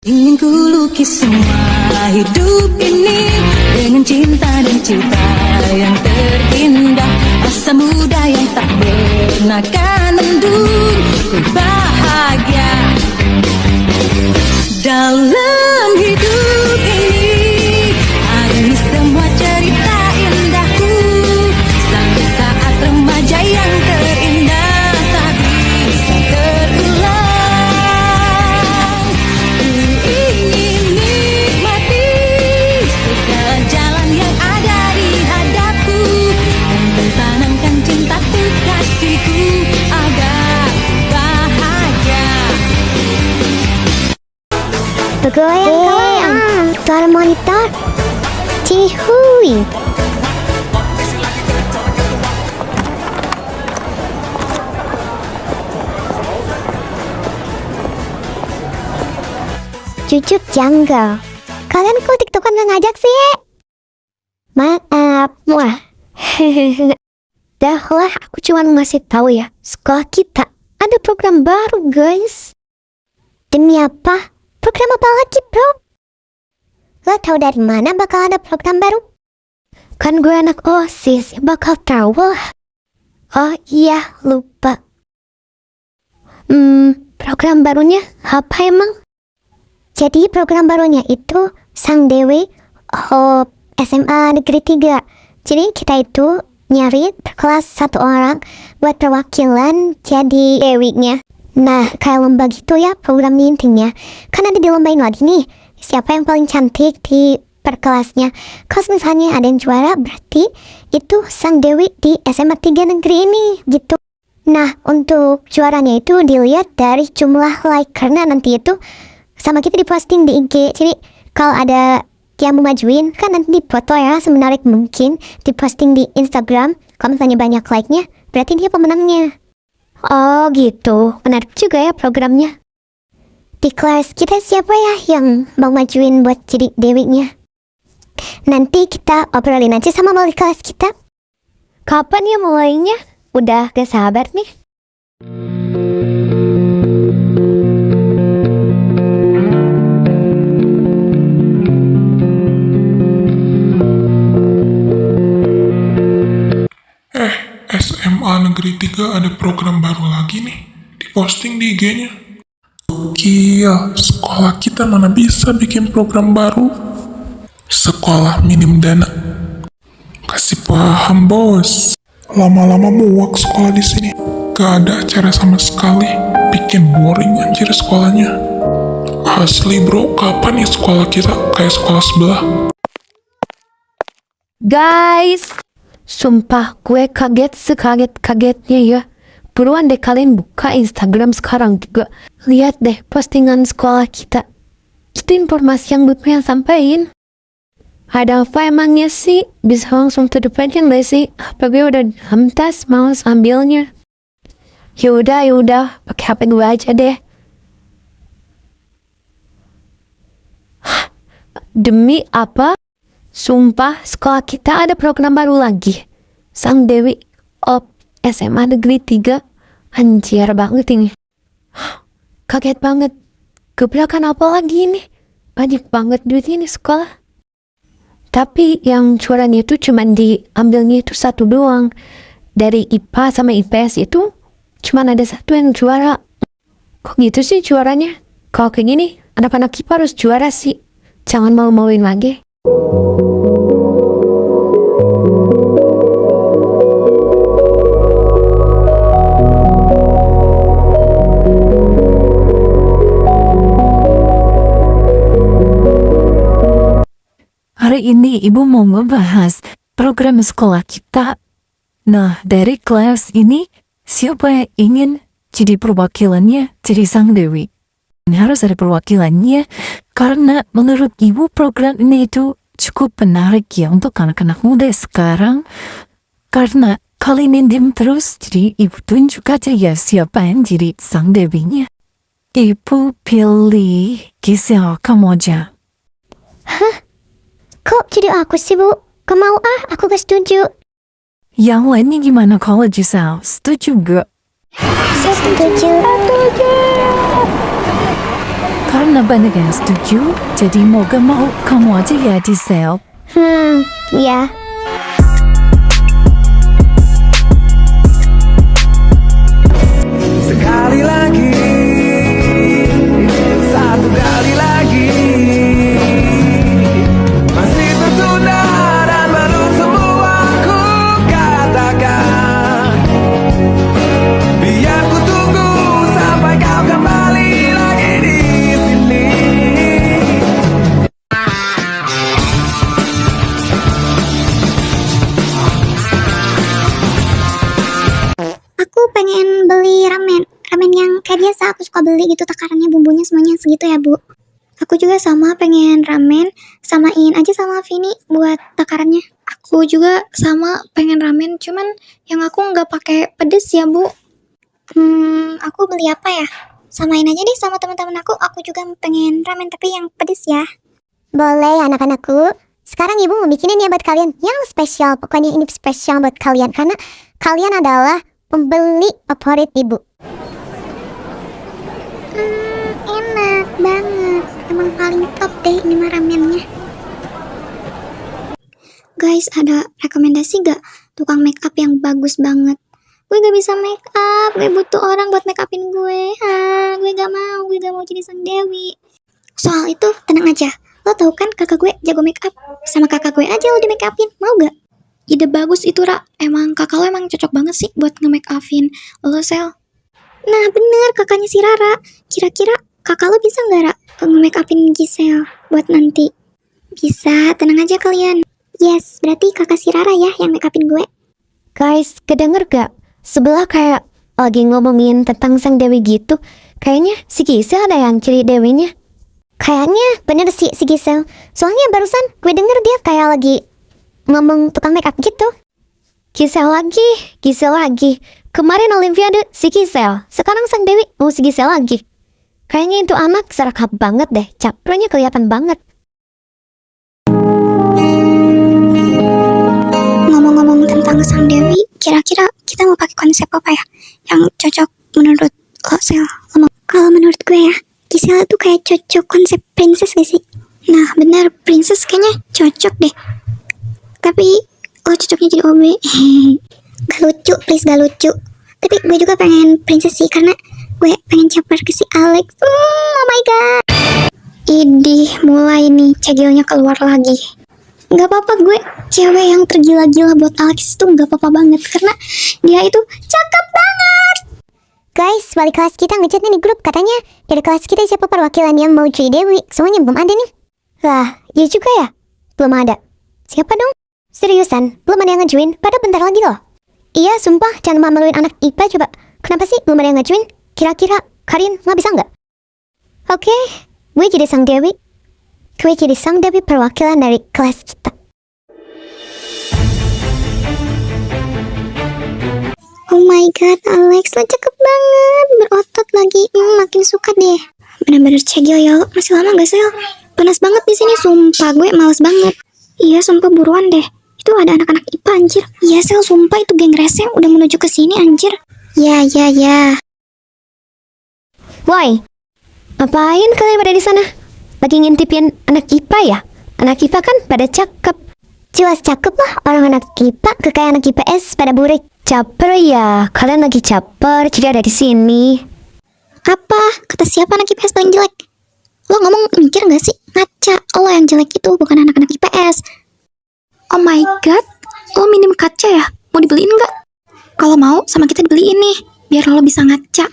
Ingin ku lukis semua hidup ini dengan cinta dan cinta yang terindah, masa muda yang tak pernah kan mendung. Ku bahagia dalam hidup ini, hari semua cerita indahku sampai saat remaja yang terindah tak bisa terulang. Ku ingin nikmati segala jalan yang ada di hadapku dan bertanamkan cintaku kasihku agar bahagia. Bergoyang-goyang, suara monitor, cihui. Cucuk Jungle. Kalian kok tiktokan gak ngajak sih? Maaf, wah. Dah lah, aku cuma ngasih tahu ya, sekolah kita ada program baru guys. Demi apa? Program apa lagi bro? Lo tau dari mana bakal ada program baru? Kan gue anak OSIS, bakal tahu lah. Oh iya, lupa. Program barunya apa emang? Jadi program barunya itu Sang Dewi SMA Negeri 3. Jadi kita itu nyari per kelas satu orang buat perwakilan jadi dewinya. Nah, kayak lomba gitu ya program intinya. Kan ada dilombain lagi nih, siapa yang paling cantik di per kelasnya. Kalau misalnya ada yang juara, berarti itu Sang Dewi di SMA 3 negeri ini, gitu. Nah, untuk juaranya itu dilihat dari jumlah like, karena nanti itu sama kita diposting di IG. Jadi, kalau ada yang mau majuin, kan nanti dipoto ya, semenarik mungkin. Diposting di Instagram, kalau misalnya banyak like-nya, berarti dia pemenangnya. Oh gitu, menarik juga ya programnya. Di kelas kita siapa ya yang mau majuin buat jadi dewinya? Nanti kita obrolin aja sama wali kelas kita. Kapan ya mulainya? Udah gak sabar nih. SMA Negeri 3 ada program baru lagi nih, diposting di IG-nya. Gila, sekolah kita mana bisa bikin program baru? Sekolah minim dana. Kasih paham bos. Lama-lama muak sekolah di sini. Gak ada acara sama sekali. Bikin boring anjir sekolahnya. Asli bro, kapan nih sekolah kita kayak sekolah sebelah? Guys, sumpah gue kaget sekaget-kagetnya ya. Buruan deh kalian buka Instagram sekarang juga. Lihat deh postingan sekolah kita. Itu informasi yang gue pengen sampein. Ada apa emangnya sih? Bisa langsung to the point kan gak sih? Apa gue udah hamtas mau ambilnya? Yaudah, pakai HP gue aja deh. Demi apa? Sumpah, sekolah kita ada program baru lagi. Sang Dewi SMA Negeri 3. Anjir banget ini. Kaget banget. Gebrakan apa lagi ini? Banyak banget duitnya nih sekolah. Tapi yang juaranya itu cuman diambilnya itu satu doang. Dari IPA sama IPS itu cuman ada satu yang juara. Kok gitu sih juaranya? Kalau kayak gini, anak-anak IPA harus juara sih. Jangan mau-mauin lagi. Hari ini Ibu mau ngebahas program sekolah kita. Nah, dari kelas ini, siapa yang ingin jadi perwakilannya jadi Sang Dewi? Ini harus ada perwakilannya, karena menurut Ibu program ini itu cukup menarik ya untuk anak-anak muda sekarang. Karena kali ini diem terus, jadi Ibu tunjuk aja ya siapa yang jadi Sang Dewinya. Ibu pilih Gisel, kamu aja. Hah? Kok jadi aku sih bu? Gak mau aku gak setuju. Yang lainnya gimana kalau Gisel? Setuju gak? Setuju. karena banyak yang setuju, jadi mau gak mau kamu aja ya Giselle. Ya. Sekali lagi, satu kali lagi, masih tertunda dan belum semua ku katakan. Biar ku tunggu sampai kau kembali lagi di sini. Aku pengen beli ramen yang kayak biasa aku suka beli gitu, takarannya bumbunya semuanya segitu ya Bu. Aku juga sama pengen ramen, samain aja sama Vini buat takarannya. Aku juga sama pengen ramen, cuman yang aku nggak pakai pedes ya Bu. Aku beli apa ya? Samain aja deh sama teman-teman aku juga pengen ramen tapi yang pedes ya. Boleh anak-anakku. Sekarang ibu mau bikinin ya buat kalian yang spesial. Pokoknya ini spesial buat kalian karena kalian adalah pembeli favorit ibu. Enak banget. Emang paling top deh ini mah ramennya. Guys, ada rekomendasi gak tukang make up yang bagus banget? Gue gak bisa make up, gue butuh orang buat make upin gue. Gue gak mau jadi sang Dewi. Soal itu tenang aja. Lo tau kan kakak gue jago make up. Sama kakak gue aja lo di make upin, mau gak? Ide bagus itu Ra. Emang kakak lo emang cocok banget sih buat nge-make upin lo Sel. Nah bener kakaknya si Rara. Kira-kira kakak lo bisa gak Ra nge-make upin Giselle buat nanti? Bisa, tenang aja kalian. Yes, berarti kakak si Rara ya yang make upin gue. Guys, kedenger gak? Sebelah kayak lagi ngomongin tentang sang Dewi gitu. Kayaknya si Giselle ada yang ciri Dewinya. Kayaknya bener sih si Giselle. Soalnya barusan gue denger dia kayak lagi ngomong tukang make up gitu. Giselle lagi. Kemarin Olimpiade si Giselle, sekarang sang Dewi si Giselle lagi. Kayaknya itu anak serakah banget deh, capernya kelihatan banget. Ngomong-ngomong tentang sang Dewi, kira-kira kita mau pakai konsep apa ya yang cocok menurut lo Sel? Kalau menurut gue ya, Giselle tuh kayak cocok konsep princess gak sih? Nah bener, princess kayaknya cocok deh. Tapi lo cocoknya jadi OB. Gak lucu, please gak lucu. Tapi gue juga pengen princess sih karena gue pengen caper ke si Alex. Oh my god. Idih, mulai nih cegilnya keluar lagi. Gak apa-apa, gue cewek yang tergila-gila buat Alex itu gak apa-apa banget karena dia itu cakep banget. Guys, wali kelas kita ngechat nih di grup, katanya dari kelas kita siapa perwakilan yang mau cuy Dewi. Semuanya belum ada nih. Lah, ya juga ya, belum ada. Siapa dong? Seriusan, belum ada yang ngajuin, padahal bentar lagi loh. Iya, sumpah, jangan malu-maluin anak IPA coba. Kenapa sih belum ada yang ngajuin? Kira-kira Karin nggak bisa nggak? Oke, gue jadi sang Dewi. Gue jadi sang Dewi perwakilan dari kelas kita. Oh my god, Alex, lo cakep banget. Berotot lagi, makin suka deh. Bener-bener cegil ya, lo masih lama gak Sel? Panas banget di sini, sumpah gue males banget. Iya, sumpah buruan deh. Itu ada anak-anak IPA anjir. Iya Sel, sumpah itu geng rese udah menuju ke sini anjir. Ya. Woi, ngapain kalian pada di sana? Lagi ngintipin anak IPA ya? Anak IPA kan pada cakep. Jelas cakep lah, orang anak IPA ke kayak anak IPS pada burik. Caper ya, kalian lagi caper, jadi ada di sini. Apa? Kata siapa anak IPS paling jelek? Lo ngomong mikir gak sih? Ngaca, lo yang jelek itu bukan anak-anak IPS. Oh my god, lo minim kaca ya? Mau dibeliin gak? Kalau mau, sama kita dibeliin nih, biar lo bisa ngaca.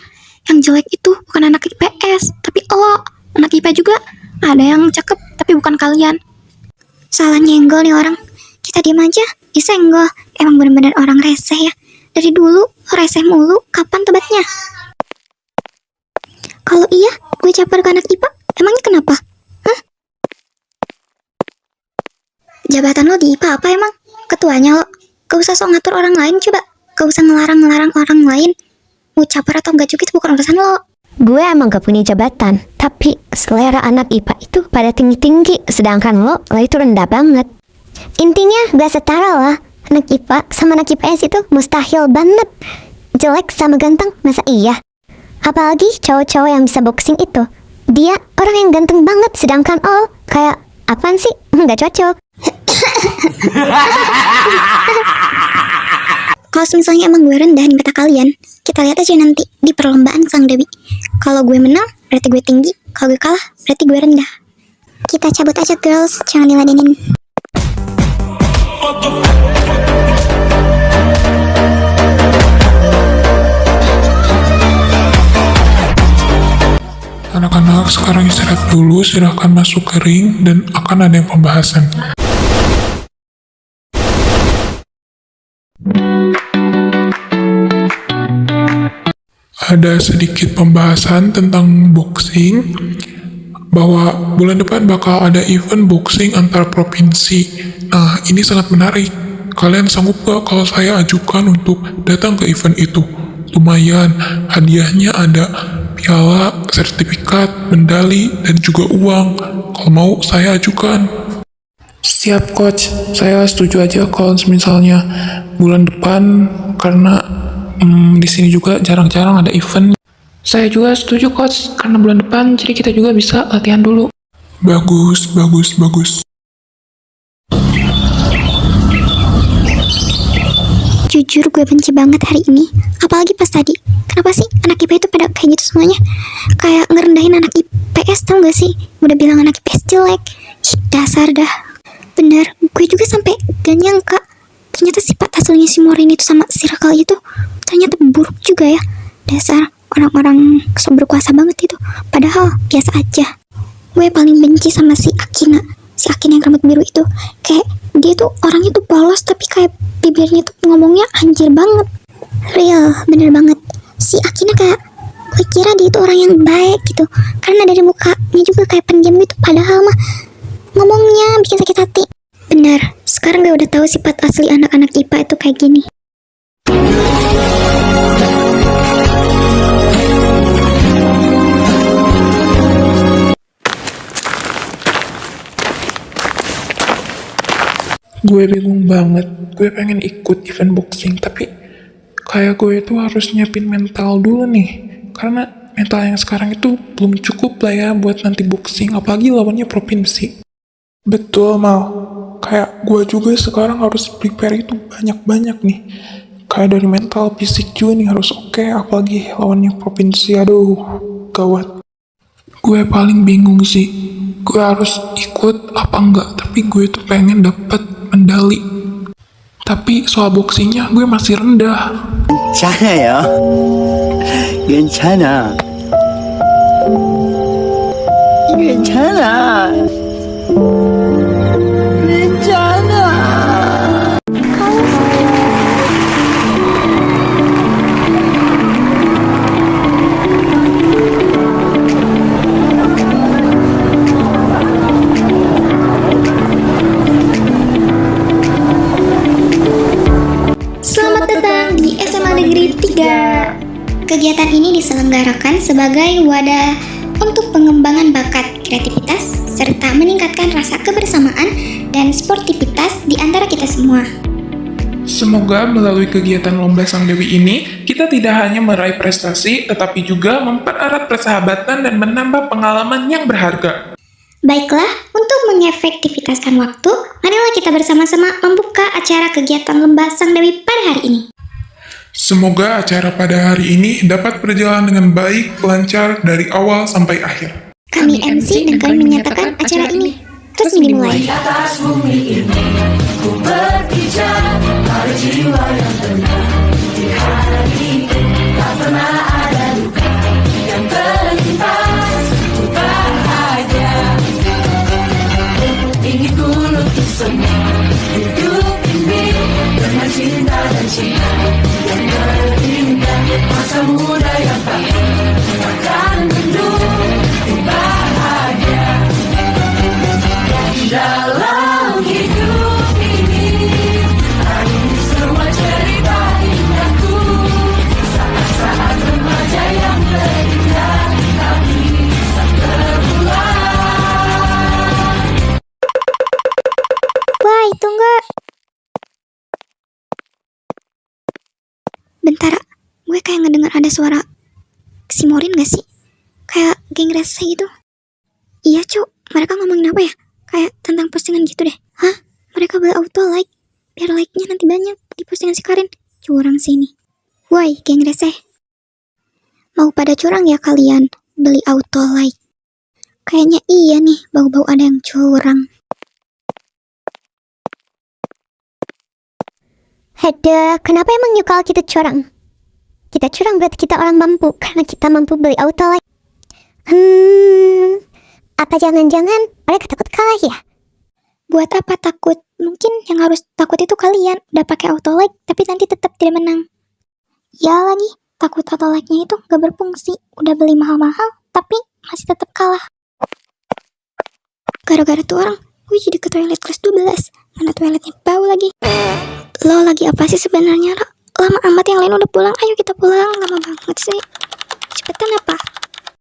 Yang jelek itu bukan anak IPS, tapi lo. Anak IPA juga ada yang cakep, tapi bukan kalian. Salah nyenggol nih orang. Kita diem aja, disenggol. Emang bener-bener orang reseh ya. Dari dulu, lo reseh mulu, kapan tobatnya? Kalau iya, gue caper ke anak IPA, emangnya kenapa? Hah? Jabatan lo di IPA apa emang? Ketuanya lo? Gak usah sok ngatur orang lain coba. Gak usah ngelarang-ngelarang orang lain. Mau caper atau enggak juga itu bukan urusan lo. Gue emang gak punya jabatan, tapi selera anak IPA itu pada tinggi-tinggi, sedangkan lo itu rendah banget. Intinya gak setara lah. Anak IPA sama anak IPS itu mustahil banget. Jelek sama ganteng, masa iya? Apalagi cowok-cowok yang bisa boxing itu. Dia orang yang ganteng banget, sedangkan All kayak apaan sih? Nggak cocok. Kalau misalnya emang gue rendah di mata kalian, kita lihat aja nanti di perlombaan Sang Dewi. Kalau gue menang, berarti gue tinggi. Kalau gue kalah, berarti gue rendah. Kita cabut aja girls, jangan diladenin. Anak-anak sekarang istirahat dulu, silahkan masuk ke ring dan akan ada yang pembahasan. Ada sedikit pembahasan tentang boxing, bahwa bulan depan bakal ada event boxing antar provinsi. Nah, ini sangat menarik. Kalian sanggup gak kalau saya ajukan untuk datang ke event itu? Lumayan, hadiahnya ada piala, sertifikat, medali, dan juga uang. Kalau mau, saya ajukan. Siap, Coach. Saya setuju aja kalau misalnya bulan depan, karena di sini juga jarang-jarang ada event. Saya juga setuju, Coach, karena bulan depan jadi kita juga bisa latihan dulu. Bagus, bagus, bagus. Jujur gue benci banget hari ini, apalagi pas tadi. Kenapa sih anak IPA itu pada kayak gitu semuanya? Kayak ngerendahin anak IPS, tau gak sih? Udah bilang anak IPS jelek. Ih, dasar dah. Bener, gue juga sampai gak nyangka ternyata sifat aslinya si Morin itu sama si Rakal itu ternyata buruk juga ya. Dasar orang-orang berkuasa banget itu. Padahal biasa aja. Gue paling benci sama si Akina. Si Akina yang rambut biru itu. Kayak dia tuh orangnya tuh polos, tapi kayak bibirnya tuh ngomongnya anjir banget. Real, bener banget. Si Akina kayak, gue kira dia itu orang yang baik gitu. Karena dari mukanya juga kayak pendiam gitu. Padahal mah ngomongnya bikin sakit hati. Bener, sekarang gue udah tahu sifat asli anak-anak IPA itu kayak gini. Gue bingung banget. Gue pengen ikut event boxing, tapi kayak gue itu harus nyiapin mental dulu nih. Karena mental yang sekarang itu belum cukup lah ya buat nanti boxing, apalagi lawannya provinsi. Betul, Mal. Kayak gue juga sekarang harus prepare itu banyak-banyak nih. Kayak dari mental, fisik juga nih harus oke, apalagi lawannya provinsi. Aduh, gawat. Gue paling bingung sih, gue harus ikut apa enggak, tapi gue tuh pengen dapet medali. Tapi soal boxingnya gue masih rendah. 괜찮아요. 괜찮아. 괜찮아. 괜찮아. Selamat datang di SMA Negeri 3. Kegiatan ini diselenggarakan sebagai wadah untuk pengembangan bakat, kreativitas, serta meningkatkan rasa kebersamaan dan sportivitas di antara kita semua. Semoga melalui kegiatan Lomba Sang Dewi ini, kita tidak hanya meraih prestasi, tetapi juga mempererat persahabatan dan menambah pengalaman yang berharga. Baiklah, untuk mengefektivitaskan waktu, marilah kita bersama-sama membuka acara kegiatan Lomba Sang Dewi pada hari ini. Semoga acara pada hari ini dapat berjalan dengan baik, lancar dari awal sampai akhir. Kami MC dan kami menyatakan acara ini resmi dimulai. Wah, tunggu. Bentar, gue kayak ngedengar ada suara si Morin gak sih? Kayak geng rese gitu. Iya, Cuk. Mereka ngomongin apa ya? Kayak tentang postingan gitu deh. Hah? Mereka beli auto like. Biar like-nya nanti banyak di postingan si Karin. Curang sini. Woi, geng rese. Mau pada curang ya kalian? Beli auto like. Kayaknya iya nih, bau-bau ada yang curang. Ada, kenapa emang yuk kalau kita curang? Kita curang berarti kita orang mampu, karena kita mampu beli auto like. Apa jangan-jangan mereka takut kalah ya? Buat apa takut? Mungkin yang harus takut itu kalian. Udah pakai auto like, tapi nanti tetap tidak menang. Ya lagi, takut auto like-nya itu gak berfungsi. Udah beli mahal-mahal, tapi masih tetap kalah. Gara-gara tuh orang, gue jadi ke toilet kelas 12. Mana toiletnya bau lagi. Lo lagi apa sih sebenarnya, Ra? Lama amat, yang lain udah pulang. Ayo kita pulang, lama banget sih. Cepetan apa?